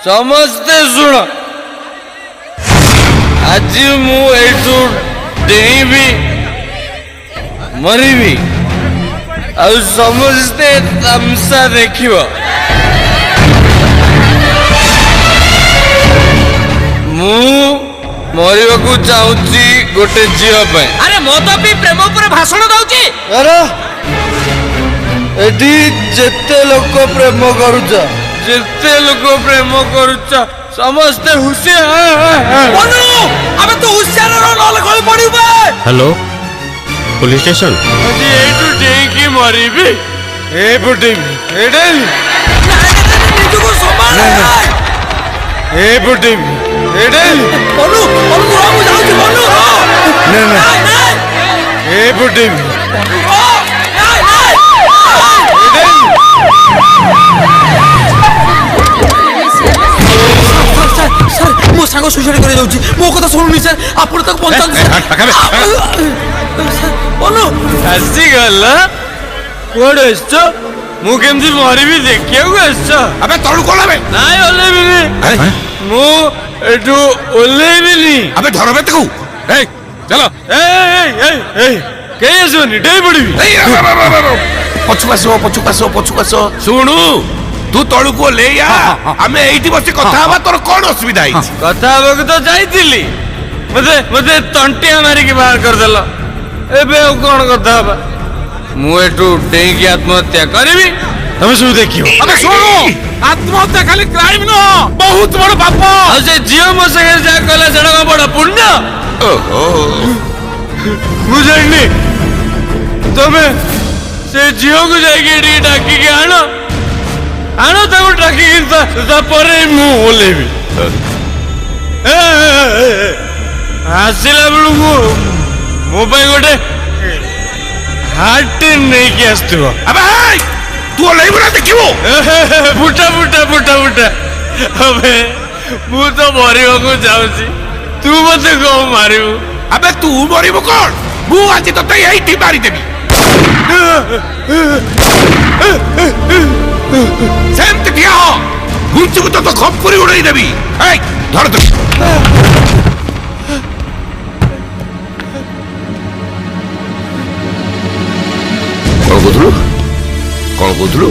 समस्ते शुण आज मुझू डेबी मरबी आ समस्ते तमसा देख मरवा को चाहूची गोटे झील अरे मो तो भी प्रेम पर भाषण दौची अरे एटी जेते लोक प्रेम करुच जेते लोक प्रेम करुच समस्ते हुशियार अबे तू हुशियार नले गली पड़िबे। हेलो पुलिस स्टेशन आज एटू डेकी मरिबी ए पुटिबी एडे निजको संभाल ए पुटिबी एडे बोलू बोलू तू हम जाऊ बोलू ना ए पुटिबी सर मो सांग सुसाइड करे जाउची मो कथा सुनुनी सर आपण तक पहुंचान सर बोलो आसी गल्ला कोड एस्तो मु केमती मरिबी देखियो एस्तो अबे तळु कोला बे नाय ओले बिनी मु एटू ओले बिनी अबे धरबे तकू ए चलो ए के सुनी डे पड़ीबी पछुकासो सुनु तू तळु को ले या हमें एठी बसे कथा हवा तोर कोन असुविधा है कथा हबक तो जाईतिली मते तंटिया मारी के बाहर कर देलो एबे कोन कथा हबा मु एटू डेकी आत्महत्या करबी तमे सब देखियो अबे सुनु आत्महत्या खाली क्राइम न बहुत बड़ पाप आ से जियो मो संगे जा कला जड़ा बड़ पुण्य ओहो मु जाननी तमे से जियो को जाएगी एडी डाकी के आनो ताको डाकी के ता परे मु ओलेबी आसिला बेलू मो पाई गोटे हार्ट नहीं कि आसथिबो अबे तू ओलेबी ना देखिबो फुटा अबे मु तो मरिबो को जाउची तू मते को मारिबो अबे तू मरिबो कोन मु आज तते एठी मारी देबी सेमती दिया हो गुंचु को तो खपुरी उड़ाई देबी ए धर दे कौन कोथलु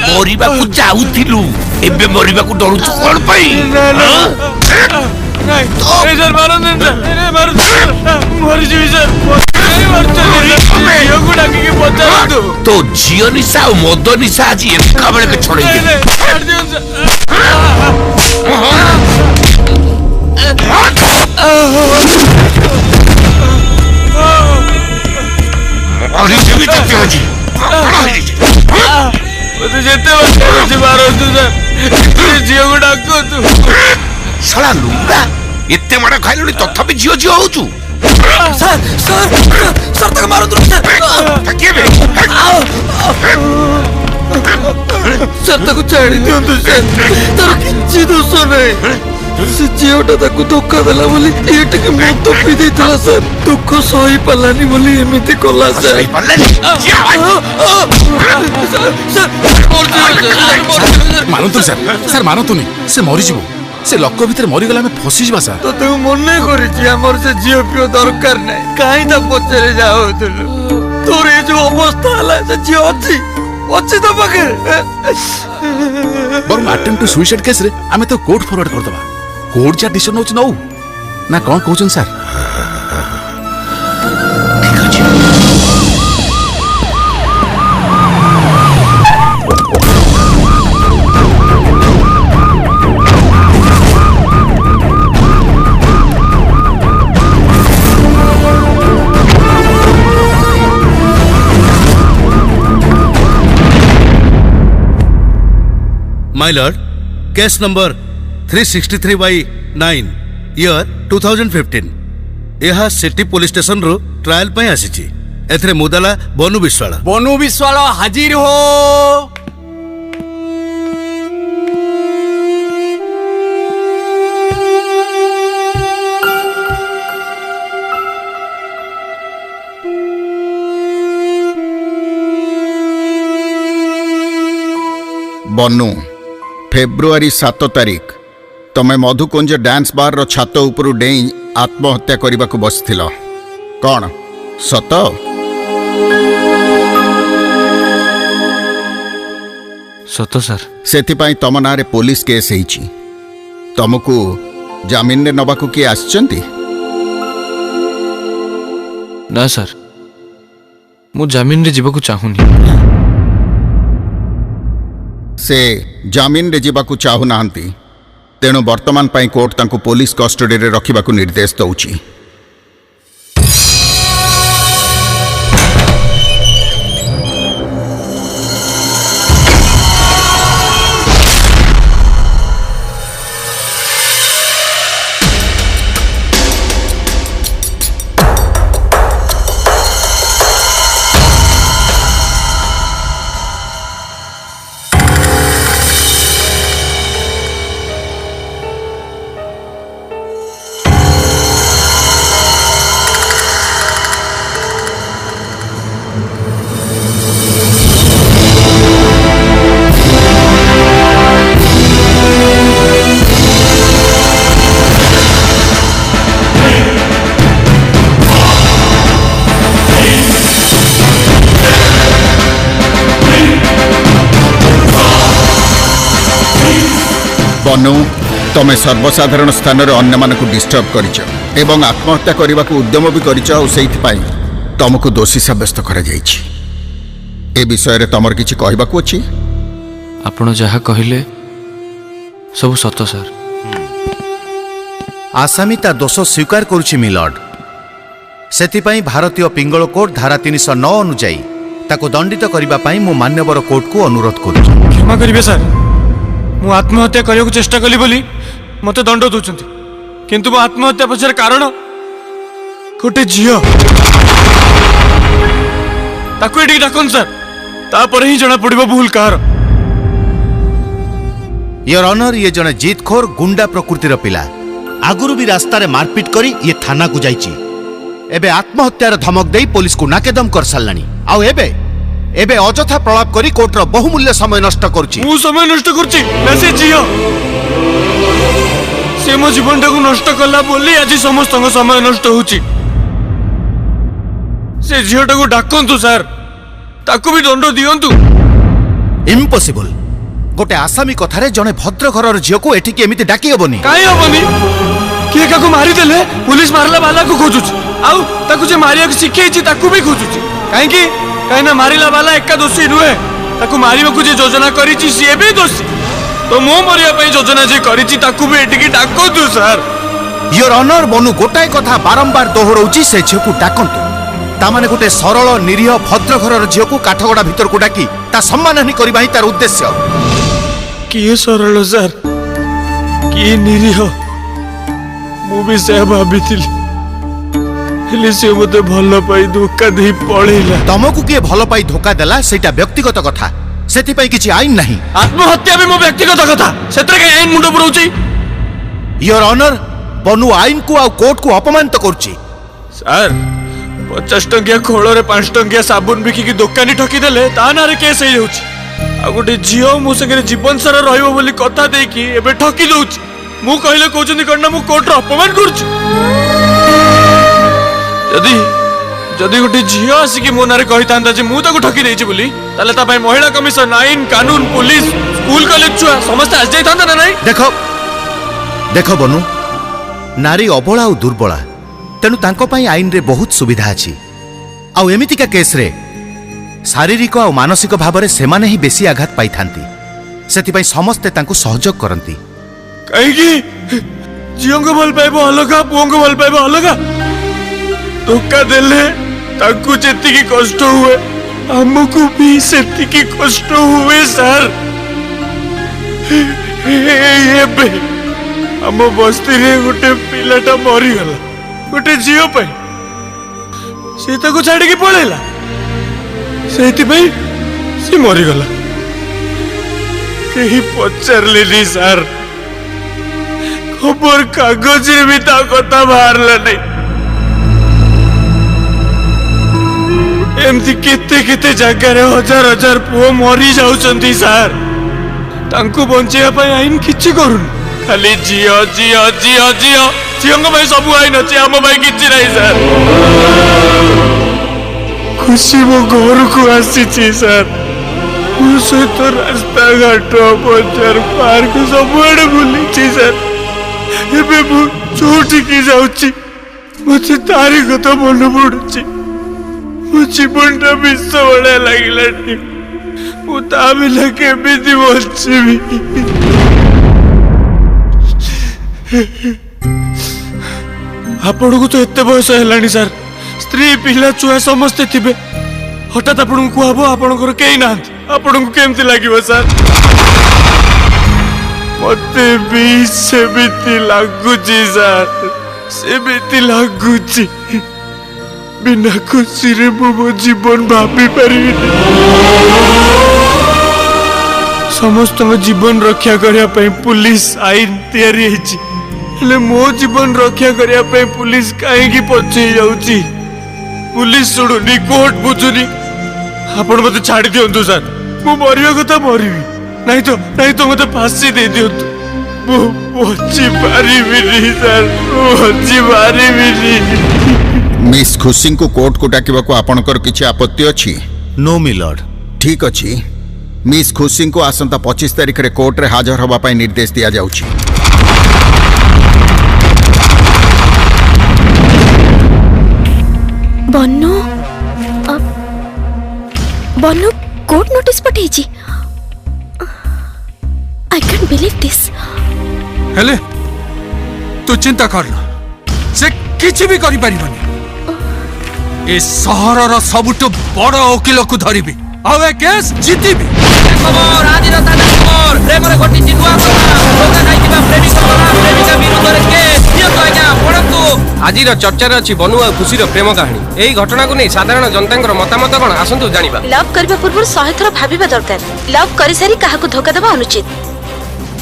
मरिबा को जाउथिलु एबे मरिबा को डरुछु कोन पई सर मरी जी सर तो झियो निशा और मद निशा आज एका बेले के छोड़े अरे जीवित क्यों जी तो जेते बच्चे मारो तू सर झियो को डाको तू साला लुंगा इत्ते मार खाइलुनी तथापि झियो झियो होचु सर सर सर तक मारो तू सर के बे सर तक छाड़ी दियो तू सर तर किछि दोष नहीं से जियोटा ताकू धोखा देला बोली एटे के मुंह तो पी देतला सर दुख सही पलानी बोली एमिति कोला सर सही पल्ले सर मानतु सर मानतु नहीं से मरी जीवो से लक भीतर मरी गला में फसी जीवा सर तो तू मने करिछि हमर से जियो पियो दरकार नै काई त पचरे जाओ तुलु तोर ए जो अवस्था हला से जियो अछि तो पके बर अटेम्प्ट टू सुसाइड केस रे आमे तो कोर्ट फॉरवर्ड कर दबा कोर्ट जा डिसीजन होछ नौ ना कोन कहउछन sir My lord, case number 363/9 year 2015 यह सिटी पुलिस स्टेशन रो ट्रायल पे आसी एथरे मुदाला बनु विश्वाल हाजिर हो। बनु फेब्रुआरी 7 तारिख तमे मधुकुंज डांस बार रो छात उपरु डेई आत्महत्या करने को बसथिल कौन सत? सत सर। सेथिपाई तम नारे पुलिस केस हेइची। तुमको जामिन रे नबाकू किए आछंती? ना सर, मु जामिन रे जीवाकू चाहूनी। से जामिन रे जीवाकू चाहू नाहंती, तेणु वर्तमान पाई कोर्ट तांको पुलिस कस्टडी रे रखिबाकू निर्देश दउची। बनु तमे सर्वसाधारण स्थान रे अन्य मानकु डिस्टर्ब करिछ एवं आत्महत्या करने उद्यम भी करिछ और सेइथिपाई तुमको दोषी साब्यस्त करा जाइछि। ए विषय रे तमर किछि कहबाकू अछि? आपण जहा कहिले सब सत सर। आसामी ता दोष स्वीकार करुछि मिलॉर्ड। सेतिपाई भारतीय पिंगल कोड धारा 309 अनुଯାयी ताको दंडित करिबा पाई मु मान्यवर कोर्ट को अनुरोध करुछि। क्षमा करिवे सर, मु आत्महत्या करने को चेष्टा कली बोली मते दंड दउचंती, किंतु मो आत्महत्या पछर कारण गोटे झियो। ताको एठी डाकन सर, तापर ही जणा पड़िबो भूल कार। योर ऑनर, ये जने जीतखोर गुंडा प्रकृतिर पिला आगुरु भी रास्ता रे मारपीट करी ये थाना को जाइछि। एबे आत्महत्यार धमक देई पुलिस को नाकेदम कर सारलानी। आउ एबे अजथा प्रलाप करी कोर्ट रो बहुमूल्य समय नष्ट करुछि। मु समय नष्ट करछि ना से झियो। से मो जीवन को नष्ट कला बोली आज समस्त समय नष्ट होछि। से झियोटा को डाकंतु सर, ताको भी दंड दियंतु। इम्पॉसिबल। गोटे आसामी कथारे जने भद्र घरर झियो को एठी के एमिति डाकी हबनी। काई हबनी? किए काको मारी देले पुलिस मारला वाला को खोजुछि, आउ ताको जे मारिया के सिखैछि ताको भी खोजुछि। काहे कि काइना मारिला वाला एका दोषी नुहे, ताको मारिबा को जे योजना करिछि से भी दोषी। तो मो मरिया पई योजना जे करिछि ताको भी एठी की डाकंतु सर। योर ऑनर, बनु गोटाए कथा बारंबार दोहरौछि, से झियो को डाकंतु। ता माने गोटे सरल निरीह भद्र घरर झियो को काठगड़ा भीतर को डाकी ता सम्मानहानि करबा ही तार उद्देश्य। किए सरल सर, किए निरीह मु भी से भाबिथिली, हेले से मते भल पाई धोखा दे पळेला। तमको किए भल पाई धोखा देला सेटा व्यक्तिगत कथा, सेति किछि आईन नहीं। आत्महत्या भी मो व्यक्तिगत कथा, सेतरे के आईन मुंड पुरौछि। योर ऑनर, बनु आईन को आ कोर्ट को अपमानित करछि। सर 50 टंकिया खोल रे 5 टंकिया साबुन बिकी की दुकानी ठकी देले ता नारे केस हे होछि। आ गोटे झियो मो संगे जीवन सारा रहइबो बोली कथा देकी एबे ठकी दउछि। मु कहिले कहउछन्ती कन्ना मु कोर्ट रो अपमान करछि। जदी गोटे झियो आसिकी मो नारे कहितांता जे मु ताको ठकी देछि बोली, ताले ता पय महिला कमिशन, आईन कानून, पुलिस, स्कूल कॉलेज छुआ समस्त आज जाइतांता ना नहीं। देखो बनु, नारी अबला और दुर्बला, तेणु तांको पाई आईन रे बहुत सुविधा अछि। आउ एमितिका केस रे शारीरिक और मानसिक भाव में सेमाने ही बेसी आघात पाई थांती, सेति समस्ते तांको सहयोग करंती। कहीं झीओं को भल पाइब अलगा, पुओं को भल पाइब अलगा। धोखा देले ताकू जेतिकी कष्ट हुए हमको भी सेतिकी कष्ट हुए सर। एबे हम बस्ती रे गोटे पिलाटा मरी गला, गोटे झीओ पे से ताको छाड़ी के पळेला, सेति भाई से मरी गला। कहीं पचारलेनी सर, खबर कागज रे भी ता कथा बाहरला नहीं। एमती केते केते जगह रे हजार हजार पुओ मरी जाउछंती सर। तांकु बंचेया पाई आईन किछि करूनी खाली जियो जियो जियो जियो झील भाई सब आईन अच्छे आम भाई किछि नहीं सर खुशी मो घर को आसी सर मो सहित रास्ता घाट बजार पार्क सबुआड़े बुली सर एबे मु जोटिकी जाउची मते तारी कथा मन पड़ुची मो जीवनटा विश्व बड़ा लगिलानी मु ता बिना केमिति बचिबी आपण को तो एते बयस हेलानी सर स्त्री पिला छुआ समस्ते थिबे हठात आपण को कहबो आपणकर केही ना आपण को केमति लागिवो सर मते भी सेमिति लागुची सर सेमिति लागुची बिना खुशी रे मो जीवन भाभी पारिबी समस्त जीवन रक्षा करिया पई पुलिस आईन तैयारी हेची हेले मो जीवन रक्षा करिया पई पुलिस काहे की पछे जाउची पुलिस सुडुनी कोर्ट बुझुनी आपण मते छाडी दियंतु सर मु मरिया कथा मरिबी नहीं तो मते फांसी दे दियंतु मु बची पारिबिनी सर बची पारिबिनी मिस खुशी को कोर्ट को डाकिबाको आपणकर किछि आपत्ति अछि नो मिलॉर्ड ठीक अछि मिस खुशी को आसंता 25 तारिख रे कोर्ट रे हाजर होबा पई निर्देश दिया जाउछि बन्नू कोर्ट नोटिस पठेछि आई कैन बिलीव दिस हेले तू चिंता करना से किछि भी करि परिबनी ए सहरर सबुटो बड़ वकील को धरिबी आउ ए केस जीतिबी खबर आज रात खबर प्रेम रे घटी जिनुआ कथा लोका नाही किबा प्रेमिक करा प्रेमिका विरुद्ध रे केस नियो तो आज्ञा पढंतु आजिर चर्चा रे अछि बनु आ खुशी रो प्रेम कहानी एई घटना को नै साधारण जनतांकर मतामत कोन आसंतु जानिबा लव करबा पूर्व 100 थर भाबिबा दरकार लव करि सारी काहा को धोखा देबा अनुचित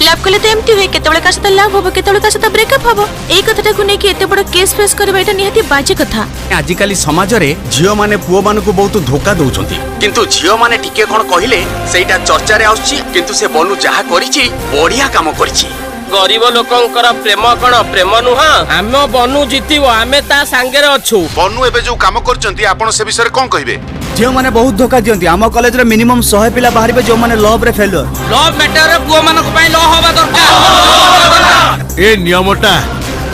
लव कले तो एमती हुए केतबळे का सता लव होबो केतबळे का सता ब्रेकअप होबो एई कथाटा को नै कि एते बड़ केस फेस करबा एटा निहाती बाजे कथा आजि काली समाज रे झियो माने पुओ मान को बहुत धोखा दउछंती किंतु झियो माने टिके कोन कहिले सेटा चर्चा रे आउछि किंतु से बनु जहा करिछि बढ़िया काम करिछि गरीब लोकंकर प्रेम कोन प्रेम नुहा हम बनु जीतिबो आमे ता सांगे रे अछु बनु एबे जो काम करचंती आपण से विषय कोन कहिबे झियो माने बहुत धोखा दियंती आम कॉलेज रे मिनिमम 100 पिला बाहरिबे जो माने लव रे फेलियर लव मैटर रे पुओ मानक पई ल होबा दरकार ए नियमटा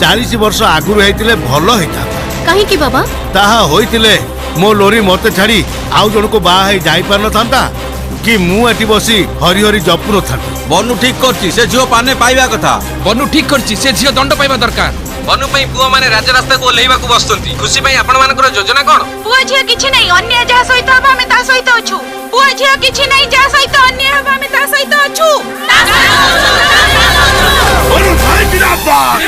40 वर्ष आगुरु हेतिले भलो हेता काहे की बाबा ताहा होइतिले मो लोरी मते छाड़ी आउ जण को बा हे जाई पार न थांता कि मु एटी बसी हरि हरि जपुर था बनु ठीक करछि से झियो पाने पाइबा कथा बनु ठीक करछि से झियो दंड पाइबा दरकार बनु पई पुओ माने राज रास्ता को लेइबा को बसतंती खुशी पई आपण मानकर योजना कोन पुआ झियो किछि नै अन्य जा सहित हबा हम ता सहित अछु पुआ झियो किछि नै जा सहित अन्य हबा हम ता सहित अछु बनु भाई जिंदाबाद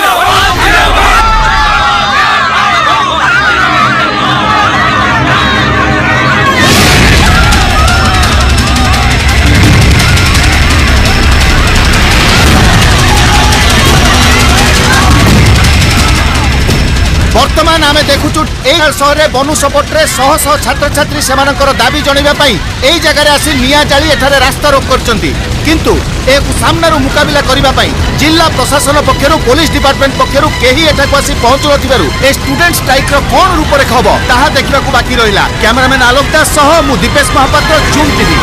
वर्तमान आमे देखुचु ए शहर रे बनु सपोर्ट रे शह शह छात्र छात्री सेमानकर दाबी जणैबा पई एई जगह रे आसी निया जाली एठारे रास्ता रोक करचंती किंतु एक सामनारो मुकाबिला करिबा पई जिल्ला प्रशासन पक्षरु पुलिस डिपार्टमेंट पक्षरु केही एठा को आसी पहुंचु नथिबारु ए स्टूडेंट स्ट्राइक रो कोन रूप रे खबो ताहा देखिबा को बाकी रहिला कैमरामैन आलोक दास सह मु Dipesh Mahapatra Zoom TV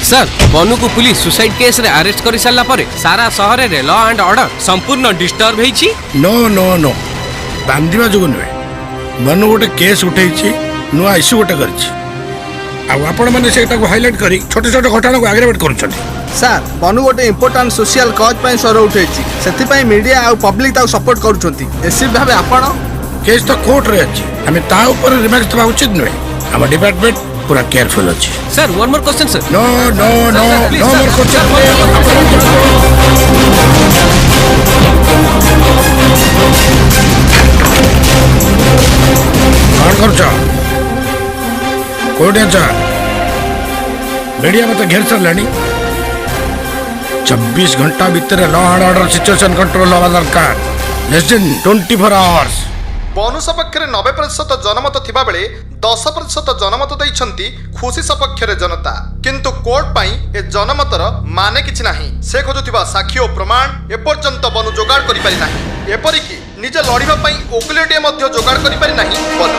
sir Banu को पुलिस सुसाइड केस रे अरेस्ट करि साला परे सारा शहर रे लॉ एंड ऑर्डर संपूर्ण डिस्टर्ब हेछि नो नो नो बांधिबा जोग नुए बनु गोटे केस उठैछि नुआ इश्यू गोटे करछि आ आपण माने सेटा को हाईलाइट करी छोटे छोटे घटना को एग्रीवेट करछथि सर बनु गोटे इंपोर्टेंट सोशल कॉज पई स्वर उठैछि सेति पई मीडिया आ पब्लिक ता सपोर्ट करूछंती एसी भाबे आपण केस तो कोर्ट रे अछि हमें ता ऊपर रिमार्क तबा उचित नुए हम डिपार्टमेंट पूरा केयरफुल अछि sir one more question sir no no no no more question कौन करछ कोडे जा मीडिया मत घेर सरलानी 24 घंटा भितर law and order situation control हवा दरकार लेस देन 24 आवर्स ବନୁ ସପକ୍ଷରେ 90% ଜନମତ ଥିବା ବେଳେ 10% ଜନମତ ଦେଇଛନ୍ତି ଖୁସି ସପକ୍ଷରେ ଜନତା କିନ୍ତୁ କୋର୍ଟ ପାଇଁ ଏ ଜନମତର ମାନେ କିଛି ନାହିଁ ସେ ଖୋଜୁଥିବା ସାକ୍ଷୀ ଓ ପ୍ରମାଣ ଏପର୍ଯ୍ୟନ୍ତ ବନୁ ଯୋଗାଡ଼ କରିପାରି ନାହିଁ ଏପରିକି ନିଜେ ଲଢ଼ିବା ପାଇଁ ଓକିଲଟିଏ ମଧ୍ୟ ଯୋଗାଡ଼ କରିପାରି ନାହିଁ ବନୁ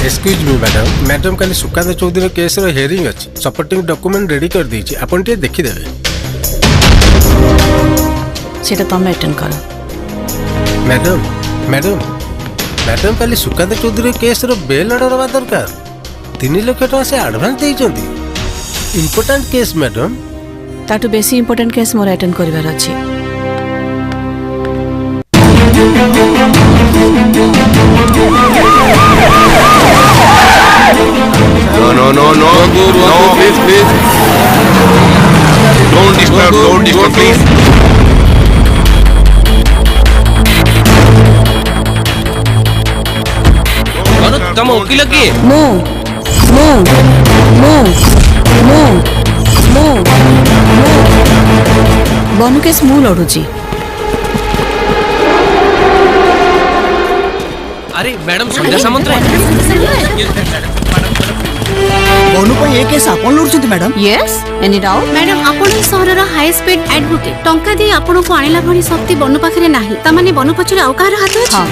एक्सक्यूज मी मैडम कल सुकांत चौधरी केस हियरिंग अच्छी सपोर्टिंग डॉक्यूमेंट रेडी कर देछि आपण टे देखिदेवे सेटा तमे अटेंड कर मैडम मैडम मैडम कल Sukant Choudhary case bail order हवा दरकार 3 लाख टका से एडवांस देइचंती इंपोर्टेंट केस मैडम ताटू बेसी इंपोर्टेंट केस मोर अटेंड करबार अछि No, please. Don't disturb, please. ତମ ଓକିଲ କିଏ? ମୁଁ ବନୁ କେସ୍ ମୁଁ ଲଢୁଛି ଆରେ ମ୍ୟାଡମ ସନ୍ଧ୍ୟା ସାମନ୍ତରାୟ ବନୁ ପାଇଁ ଏ କେସ୍ ଆପଣ ଲଢୁଛନ୍ତି madam yes any doubt madam आपण सहरर हाई स्पीड एडवोकेट टंका दे आपण को आनिला भरी शक्ति बनु पाखरे नाही ता माने बनु पछरे आउ कार हाथ अछि हां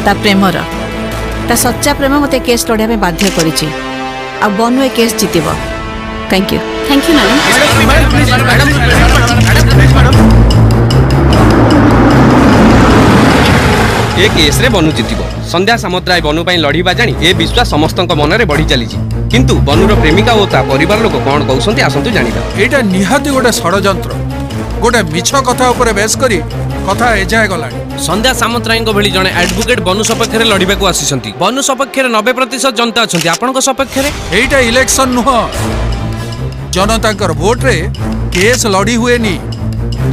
ता प्रेमर ता सच्चा प्रेम मते केस लढिया पे बाध्य करिछि आ बनु ए केस जितिबो थैंक यू मैडम ए केस रे बनु जितिबो संध्या सामन्तराय बनु पई लढिबा जानी ए विश्वास समस्तक मनरे बढ़ी चलीछि किंतु बनुर प्रेमिका ओ ता परिवार लोक कोन कहउसंती आसंतु जानिबा एटा निहाती गोटे षडयंत्र गोटे मिछ कथा ऊपर बेस करी कथा एजाय गलानी संध्या सामन्तरायଙ୍କ भଳି जणे एडवोकेट बनु सपक्षरे लढिबाकू आसीसंती बनु सपक्षरे 90% जनता अछंती आपनक सपक्षरे एटा इलेक्शन नुह जनताकर वोट रे केस लड़ी हुएनी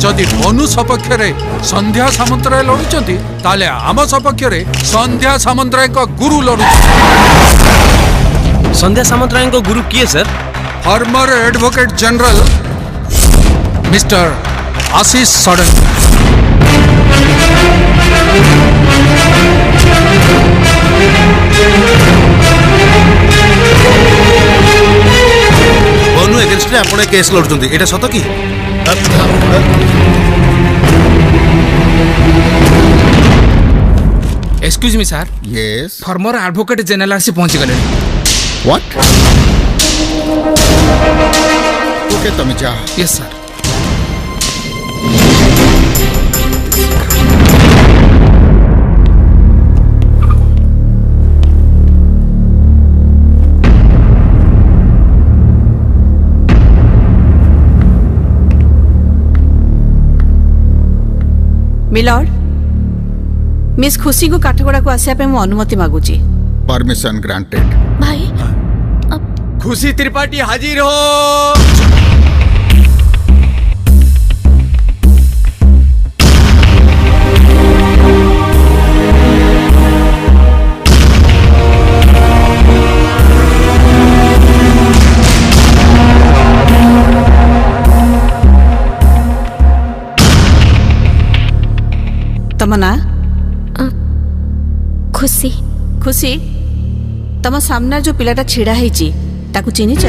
जदि बनु सपक्षरे संध्या सामन्तराय लड़ुचंती ताले आम सपक्षरे संध्या सामन्तराय को गुरु लड़ु संध्या सामन्तरायଙ୍କ गुरु किए sir former advocate general mister Ashish सडन ବନୁ ଏଗେନ୍ଷ୍ଟରେ ଆପଣ କେସ୍ ଲଢୁଛନ୍ତି ଏଇଟା ସତ କି excuse me sir Yes. Former advocate general आसी पहुंची गले What? Okay, तमे जा यस सर मिलॉर्ड मिस खुशी को काठगोड़ा को आसिया पे मु अनुमति मागुची परमिशन ग्रांटेड भाई खुशी त्रिपाठी हाजिर हो तमना खुशी खुशी तम सामने जो पिलाटा छिड़ा ହେଇଛି ताकू चिन्हिच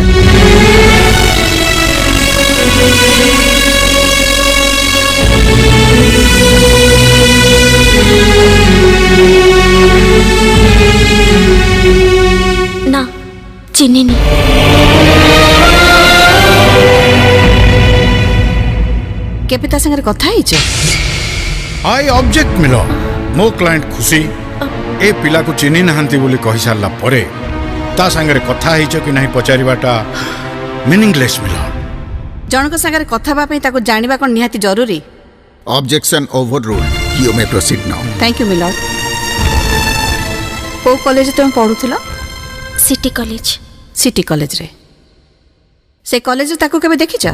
ना चिन्हिनी केपे ता संगे कथा ହେଇଛ आई ऑब्जेक्ट मिलो मो क्लाइंट खुशी ए पिला को चिन्ही नहांती बोली कहि सारला परे ता संगे कथा हिचो कि नहीं पचारिबाटा मीनिंगलेस मिलो जनक संगे कथा बा पई ताकू जानिबा कोन निहाती जरूरी Objection overruled. You may proceed now. Thank you milord को कॉलेज तुम पढुथिलो सिटी कॉलेज सिटी कॉलेज रे से कॉलेज ताकू केबे देखिछ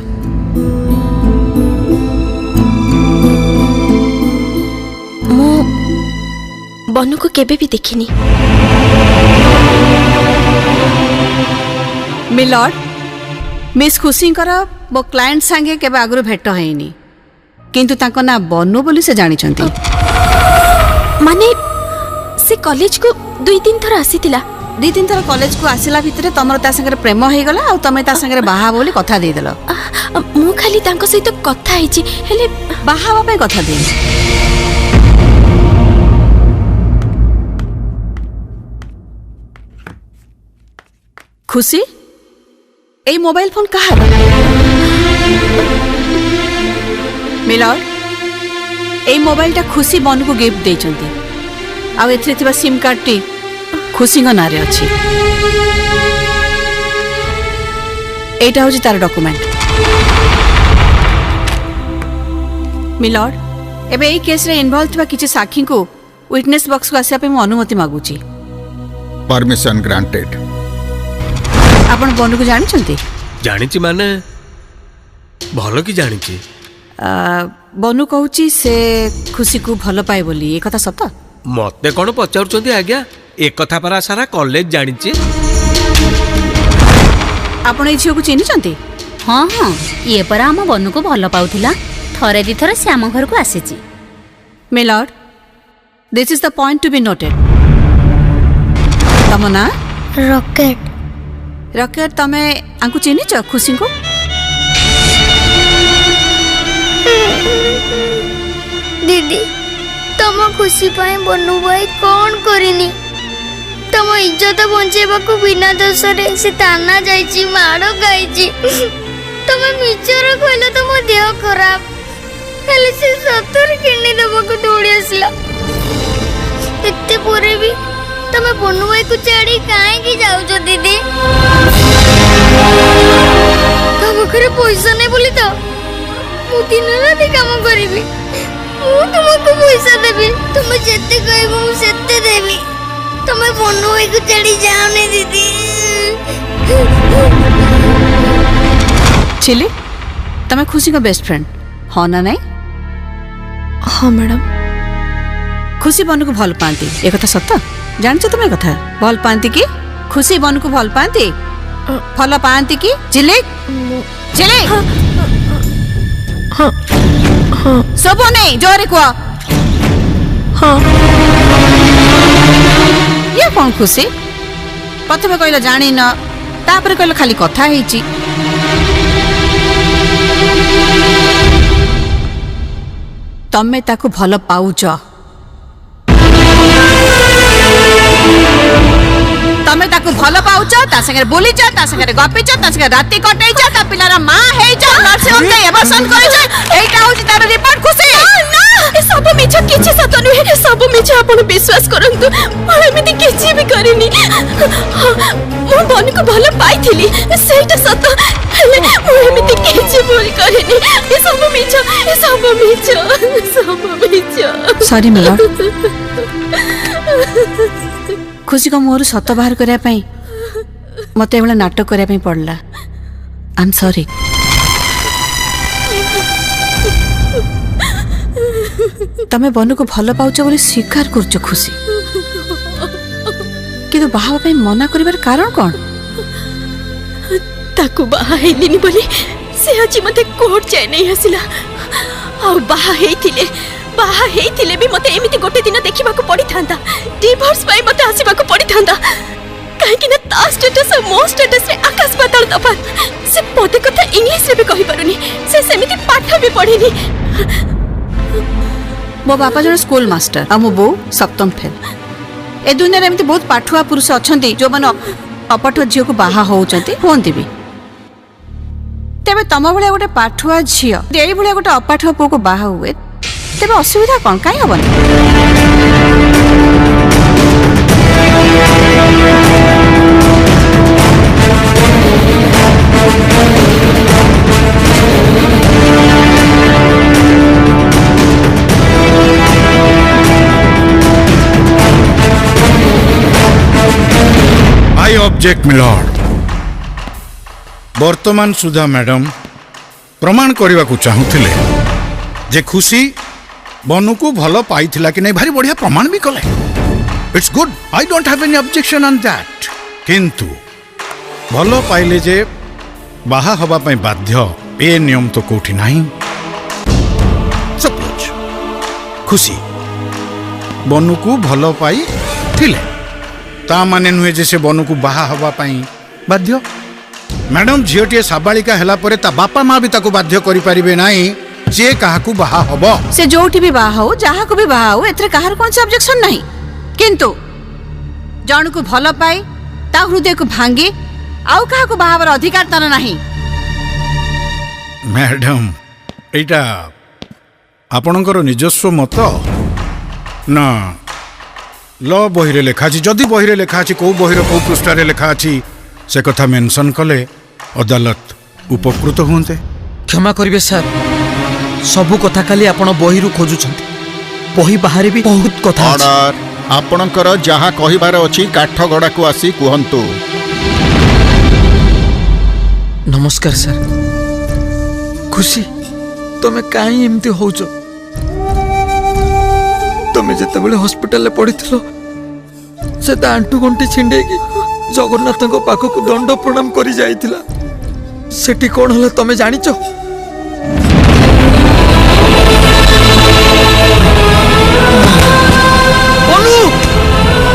बनु को केबे भी देखिनी। मिलॉर्ड, मिस खुशी मो क्लाएंट संगे केबे आगुरु भेट हैनी, किंतु ताको ना बनु बोली से जानी चंती। माने से कॉलेज को 2-3 थर आसीतिला। 2-3 थर कॉलेज को आसिला भितरे तमर ता संगे प्रेम हो गला आ तमे ता संगे बाहा बोली कथा दे देलो। मु खाली तांको सहित कथा हिची हेले बाहा पे कथा दे। खुशी ए मोबाइल फोन कहा मिलॉर्ड, ए मोबाइल टा खुशी बनु को गिफ्ट देचंती आ एथरे थिबा सिम कार्ड टी खुशी को नारे अछि। एटा होची तार डॉक्यूमेंट। मिलॉर्ड, एबे ए केस रे इन्वॉल्व थिबा किछि साक्षी को विटनेस बॉक्स को आसिया पे मु अनुमति मागुची। Permission granted. आपण बनु को जानि चंती? जानिची माने भलो की जानिची। बनु कहूची से खुशी को भलो पाए बोली, ए कथा सत? मते कोन पचाउचंती आज्ञा, ए कथा परा सारा कॉलेज जानिची। आपण ए झियो को चिनि चंती? हाँ हाँ, ये परा आम बनु को भल पाउथिला, थरे दी थरे से आम घर को आसीची। Milord, this is the point to be noted. तम ना रॉकेट। रॉकेट, तमे आंकु चिनि छ खुशी को? दीदी, तम खुशी पाए बनु भाई कौन करिनी? तम इज्जत बंचेबा को बिना दोष रे से ताना जाईची, मारो गाईची। तमे मिचर कहले तो मो देह खराब हेले से सतर किडनी दबा को दौड़ी आसला। इत्ते पूरे भी तमे बनु भाई को छाड़ी काहे की जाऊ जो दीदी? काम करे पैसा नहीं बोली तो मु दिन रात काम करिबी। मु तुमको पैसा देबी, तुम जेते कहबो मु सेते देबी। तमे बनु भाई को छाड़ी जाओ नहीं दीदी। चिली, तमे खुशी का बेस्ट फ्रेंड हो ना? नहीं हाँ मैडम। खुशी बनु को भल पाती, ए कथा सत? जान छ तुम कथा भल पाती कि? खुशी बनु को भल पाती? भल पाती कि? चिली चिली हाँ हाँ सब नहीं जोरे को। हाँ ये कौन खुशी? प्रथमे कहला जानी न, तापर कहला खाली कथा हेची। तमे ताको भल पाउच, तमे ताको भल पाउच, ता संगे बोलीच, ता संगे गपिच, ता संगे राति कटैच, ता पिलार मां हेइच, नर्सिंग होम के एबसन करिच। एटा होची तार रिपोर्ट खुशी। ना ए सब मिछ किछि सत नुहे, ए सब मिछ आपण विश्वास करंतु। मैं एमिति किछि भी करिनी। मो बनु को भल पाइथिली सेटा सत, हेले मो एमिति किछि भूल करिनी। ए सब मिछ, ए सब मिछ, सब मिछ। सॉरी मिलॉर्ड, खुशी को मोर सत बाहर करया पई मते एबला नाटक करया पई पड़ला। I am sorry. तमे बनु को भल पाउच बोली स्वीकार करछ खुशी, किंतु बाहा पई मना करिवार कारण कोन? ताकू बाहा हेलिनी बोली से आज मते कोर्ट जाय नहीं हसिला। आ बाहा हेइथिले भी मते एमिति गोटे दिन देखिबा को पड़ी थांता। डिवोर्स पाई मते आसीबा को पड़ी थांता, काहे कि ना ता स्टेटस और मो स्टेटस रे आकाश पाताल तफात। से पदे कथा इंग्लिश रे भी कहि पारुनी, से सेमिति पाठ भी पढिनी। मो बापा जन स्कूल मास्टर आ मो बो सप्तम फेल। ए दुनिया रे एमिति बहुत पाठुआ पुरुष अछंती जो मन अपठुआ झियो को बाहा होउचंती होंती भी। तेबे तम भले गोटे पाठुआ झियो देई भले गोटे अपाठुआ पो को बाहा हुए, तेबे असुविधा कोन काई हबन? I object milord. वर्तमान सुधा मैडम प्रमाण करने को चाहूले जे खुशी बनु को भल पाई कि नहीं, भारी बढ़िया प्रमाण भी कले। It's good I don't have any objection on that किंतु भल पाइले जे बाहा हवा पई बाध्य ए नियम तो कोठी नहीं सपोज खुशी बनू को भल पाई थिले ता माने नुहे जे से बनू को बाहा हवा पई बाध्य मैडम झीटी साबालिका हैला परे ता बापा माँ भी ताको बाध्य करि परिबे नाही जे काहाकू बाहा हबो से जोठी भी बाहा हो जहा को भी बाहा हो एथरे कहार कोन से ऑब्जेक्शन नहीं किंतु जण को भल पाई ता हृदय को भांगी आउ कहा को बाहावर अधिकार तार नहीं मैडम एटा आपणकर निजस्व मत ना ल बहिरे लेखा अछि जदि बहिरे लेखा अछि को बहिर को पृष्ठारे लेखा अछि से कथा मेंशन कले अदालत उपकृत हुंते क्षमा करिवे सर सबु कथा खाली आपण बहिरु खोजुछंती बही बाहरी भी बहुत कथा अछि ऑर्डर आपणकर जहा कहिबार अछि काठगड़ा को आसी कुहंतु नमस्कार सर खुशी तमे काई एमती होउछो तमे जते बेले हॉस्पिटल ले पड़िथिलो से ता आंटू गंटी छिंडे की जगन्नाथ को पाख को दंड प्रणाम करी जाइथिला सेठी कोन हला तमे जानिचो बोलू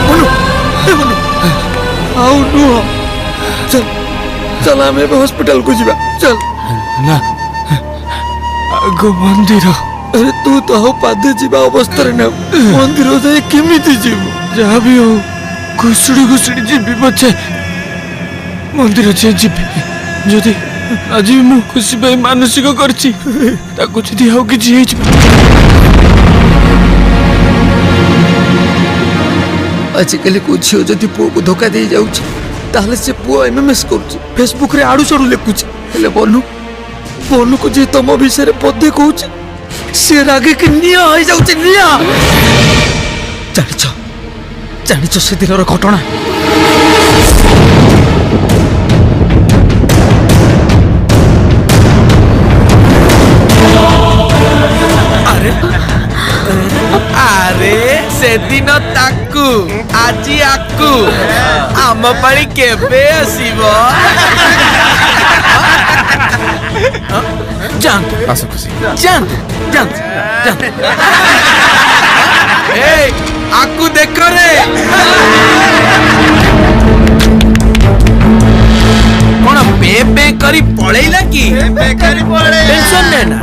बोलू ए बोलू आउ नु चल चल हमें हॉस्पिटल को जीवा चल ना आगो मंदिर अरे तू तो हो पादे जीवा अवस्था रे ना मंदिर जाए केमिति जीव जहाँ भी हो घुसुड़ी घुसुड़ी जीवी पछे मंदिर जाए जीवी जदि आज मु खुशी भाई मानसिक करछि ताको जदि हाउ किछि हेछि आजिकल को झील जदि पुओ को धोखा दे जाउछि ताहले से पुओ एमएमएस करूछि फेसबुक रे आडू चडू लेखुछि हेले बोलू बोलू को जे तम विषय रे पदे कहूछि से रागे के निया होई जाउछि निया जानिछ से दिनर घटना अरे अरे से दिन ताकू आजी आकू आम पानी केबे आसीबो जान आसो खुशी जान जान जान ए आकू देखो रे कौन पे पे करी पळेइला की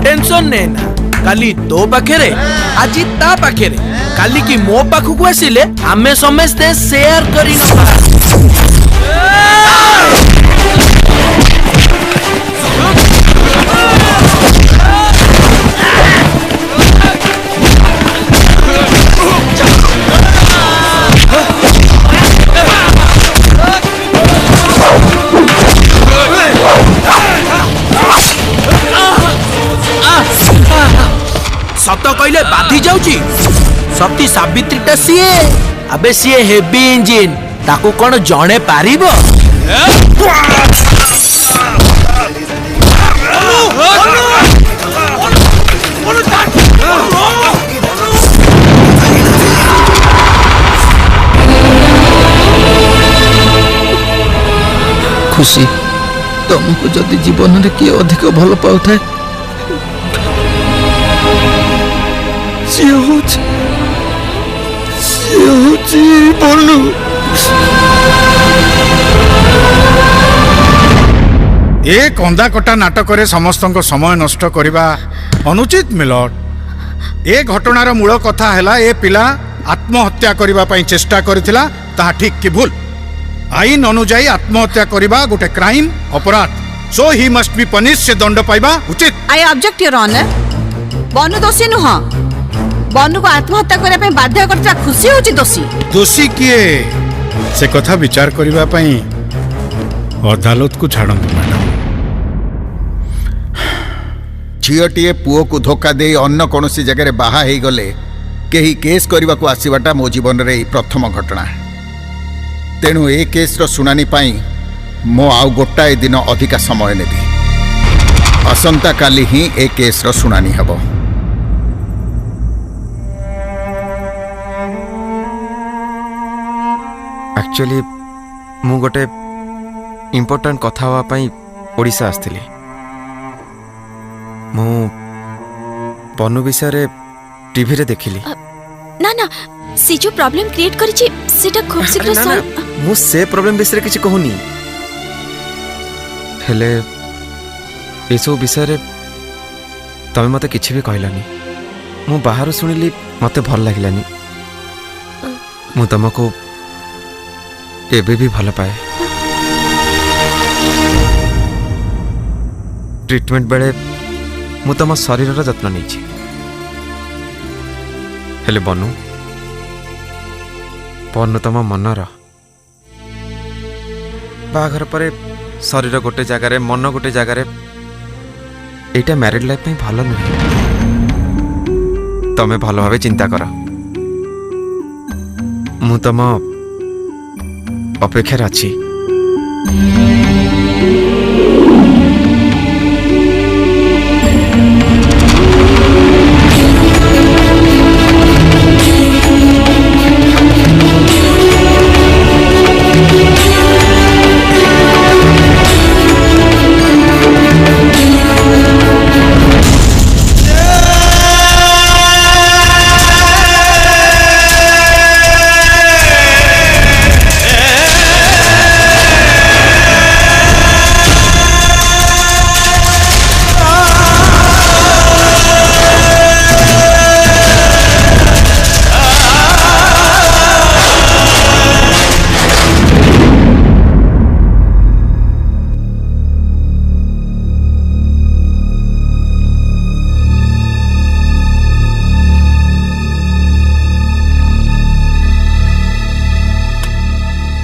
टेंशन ने ना काली तो पाखे आज ता पाखे काली की मो पाखक आसिले आमे समस्ते शेयर करी सत कहले बाधी जाउची सती सावित्रीटा सीए अबे सीए हेवी इंजिन ताको कोन जणे पारिबो खुशी तुमको जदि जीवन रे किए अधिक भल पाउथाय बोलू ए कंदा कटा नाटक रे समस्त समय नष्ट करवा अनुचित मिलट ए घटनार मूल कथा हैला ए पिला आत्महत्या करबा पई चेष्टा करथिला ता ठीक कि भूल आईन अनुजाई आत्महत्या करबा गोटे क्राइम अपराध सो ही मस्ट बी पनिश से दंड पाइबा उचित आई ऑब्जेक्ट योर ऑनर बनू दोषी नुह बनू को आत्महत्या करने पे बाध्य करता खुशी होची दोषी दोषी किए से कथा विचार करबा पई अदालत को छाड़ंतु मैडम झीटीए पुओ को धोखा दे अन्य कौन जगह बाहा हो गले कहीं केस करने को आसवाटा मो जीवन रे प्रथम घटना तेणु ए केस रो सुनानी पाई मो आउ गोटाए दिन अधिका समय नेबी असंता काली ही ए केस रो सुनानी हबो एक्चुअली मु गोटे इम्पोर्टेंट कथा हवा पई ओडिशा आस्थिली। मु बनु विषय रे टीवी रे देखिली। ना ना से जो प्रॉब्लम क्रिएट करिछि सेटा खूब शीघ्र सॉल्व। मु से प्रॉब्लम विषय किछि कहूनी हेले एसो विषय रे तमे मते किछि भी कहलानी। मु बाहर सुनिली मते भल लागिलानी। मु तुमको एबे भी भल पाए। ट्रीटमेंट बेले मु तुम शरीर जत्न नहीं हेले बनू बनू तुम मनर बाघर पर शरीर गोटे जगार मन गोटे जगार एटा मैरिड लाइफ में भल नुहे। तमें भल भाव चिंता कर। मु तुम अपेक्षार अच्छी।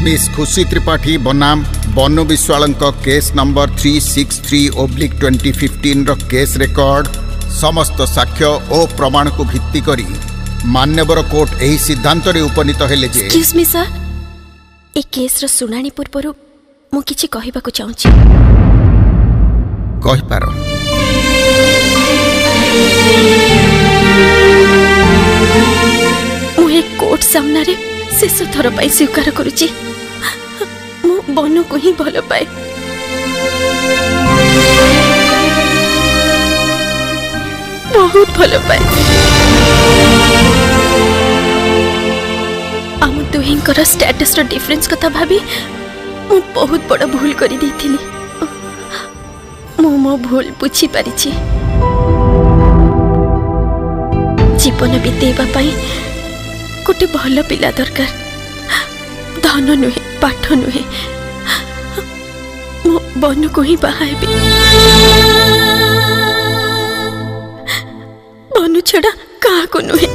मिस खुशी त्रिपाठी बनाम Banu Biswal case number 363/2015 case record समस्त साक्ष्य और प्रमाण को भित्ति करी मान्यवर कोर्ट एही सिद्धांत रे उपनीत हेले जे एक्सक्यूज मी सर ए केस रो सुनानी पूर्वरु मु किछि कहिबा को चाहूची। कहि पारो। मु एक कोर्ट सामना रे शेष थर पाई स्वीकार करूची मु बनु को ही भल पाए। बहुत भल पाए। आम दुहिंकर स्टेटस रो डिफरेंस कथा भाभी मु बहुत बड़ भूल करी देथिली। मु मो भूल बुझी पारिछि। जीवन बितेबा पाई गोटे भल पिला दरकार। धन नुहे पाठ नुहे मो बनु को ही बाहाबी। बनु छड़ा का को नुहे।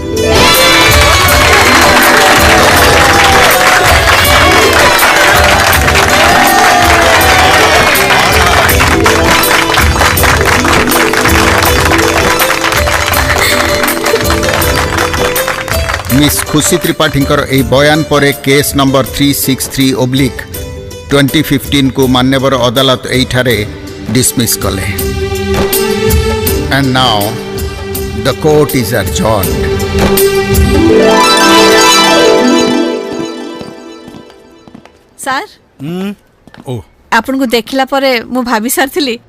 मिस खुशी त्रिपाठी ए बयान पर केस नंबर 363/2015 को मान्यवर अदालत एठारे डिसमिस कले। And now the court is adjourned. Sir ओ आपन को देखला परे मु भाभी सारथिली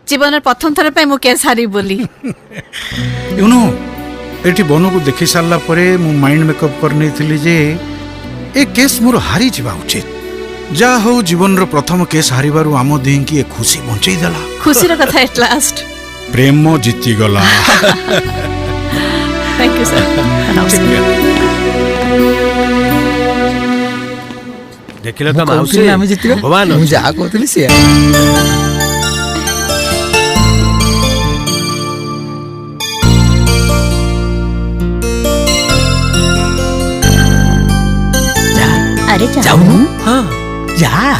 जीवन प्रथम थर पे मु केस हारी बोली। यू नो एठी बनु को देखि सारला परे मु माइंड मेकअप करने थिली जे ए केस मोर हारी जीवा उचित। जा हो जीवन रो प्रथम केस हारिबारु आम देही की खुशी बंचई देला। खुशी रो कथा एट लास्ट प्रेम जीती गला। Thank you sir. देखिल तो माउसी आमे जितिबा भगवान मु जा कहतली से अरे जाऊ हाँ जा हाँ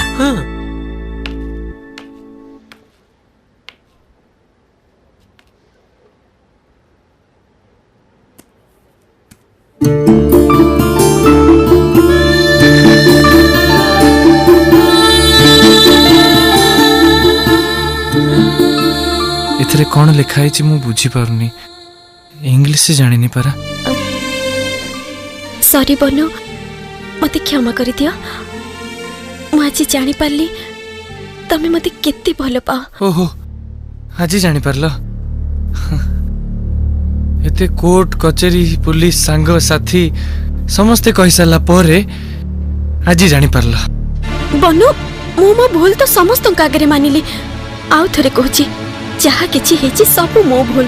एथरे कौन लिखाई छि मु बुझी पारुनी। इंग्लिश से जानि नहीं पारा। सॉरी बनु मते क्षमा कर दियो। आज जानी पारली तमे मते केते भलो पा। ओहो आज जानी पारलो एते कोर्ट कचेरी पुलिस सांग साथी समस्ते कहि साला परे आज जानी पारलो। बनु मो मो भूल तो समस्त आगे मानिली आउ थरे कहूची जहा किछि हेची सब मो भूल।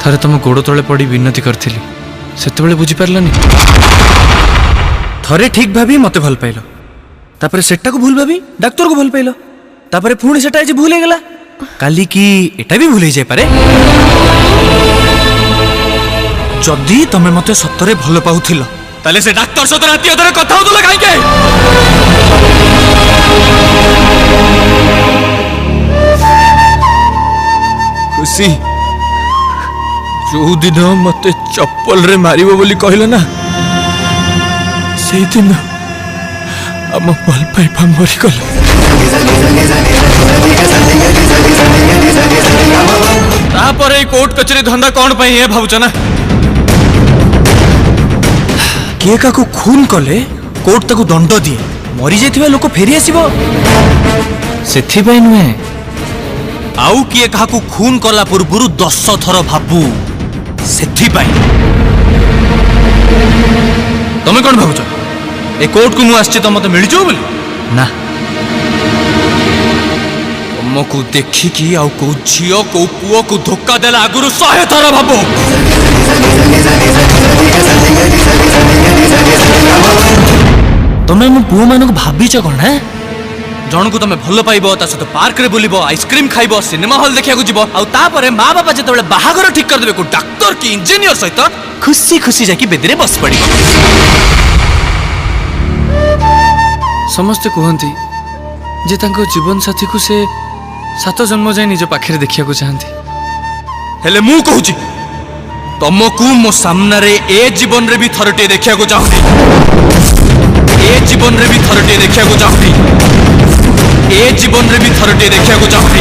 थरे तुम गोड़ तले पड़ी विनती करथिली सेतबेले बुझी पारलनी। थरे ठीक भाभी मते भल पाइलो तापरे सेटा को भूल भाभी डाक्टर को भल पाइलो तापरे पुणी सेटा आज भूल गेला काली की एटा भी भूल जाय पारे। जदी तमे मते सत्तरे भल पाउथिलो ताले से डाक्टर सत राती अधरे कथा होतला काई के। खुशी जो दिन मते चप्पल रे मारिबो बोली कहलो ना से दिन आम भल पाइबा मरी गल। तापर कोर्ट कचेरी धंदा कौन पाई है भावुच ना किए का खून कले कोर्ट ताकू दंड दिए मरी जाइथिबा लोक फेरी आसीबो सेथि पई नुहे आउ किए का खून कला पूर्व 10 थर भाबू सेथि पई। तमे कौन भावुच ए कोर्ट को मु आछी तो मते मिल जो बोली ना तुमको देखी कि आउ को झियो को पुओ को धोखा देला आगुरु 100 थर भाबो। तमे मु पुओ मानक भाबीच कोन है जण को तमे भलो पाइबो ता सतो पार्क रे बुलिबो आइसक्रीम खाइबो सिनेमा हॉल देखिया को जीवो आ तापरे मां बापा जेतबेले बाहागर ठीक कर देबे को डॉक्टर की इंजीनियर सहित खुशी खुशी जाकी बेदरे बस पड़ी। समस्ते कहती जे तांको जीवन साथी को से 7 जन्म जाए निज पाखे देखिया को चाहती हेले मु कहूची तुमको मो सामने रे ए जीवन रे भी थरटे देखिया को चाहती ए जीवन रे भी थरटे देखिया को चाहती ए जीवन रे भी थरटे देखिया को चाहती।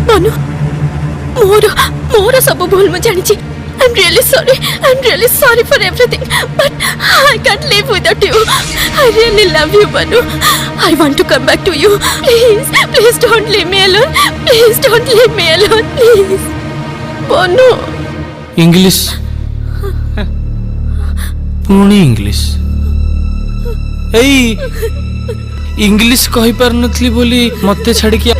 बनु मोर मोर सब भूल मु जानी छी। I'm really sorry for everything, but I can't live without you. I really love you, Banu. I want to come back to you. Please don't leave me alone. Please don't leave me alone, please. Banu. English. पुणी English English कहि पार नथली बोली मते छाड़ी कि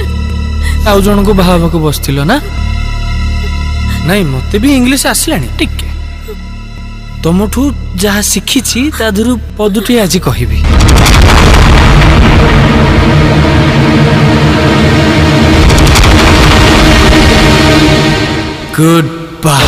आउ जन को भावा को बसथिलो ना नहीं मते भी इंग्लिश आसलानी टिके तुमठू जहा शिखिछि ता धरु पदुटी आज कहिबी। Goodbye.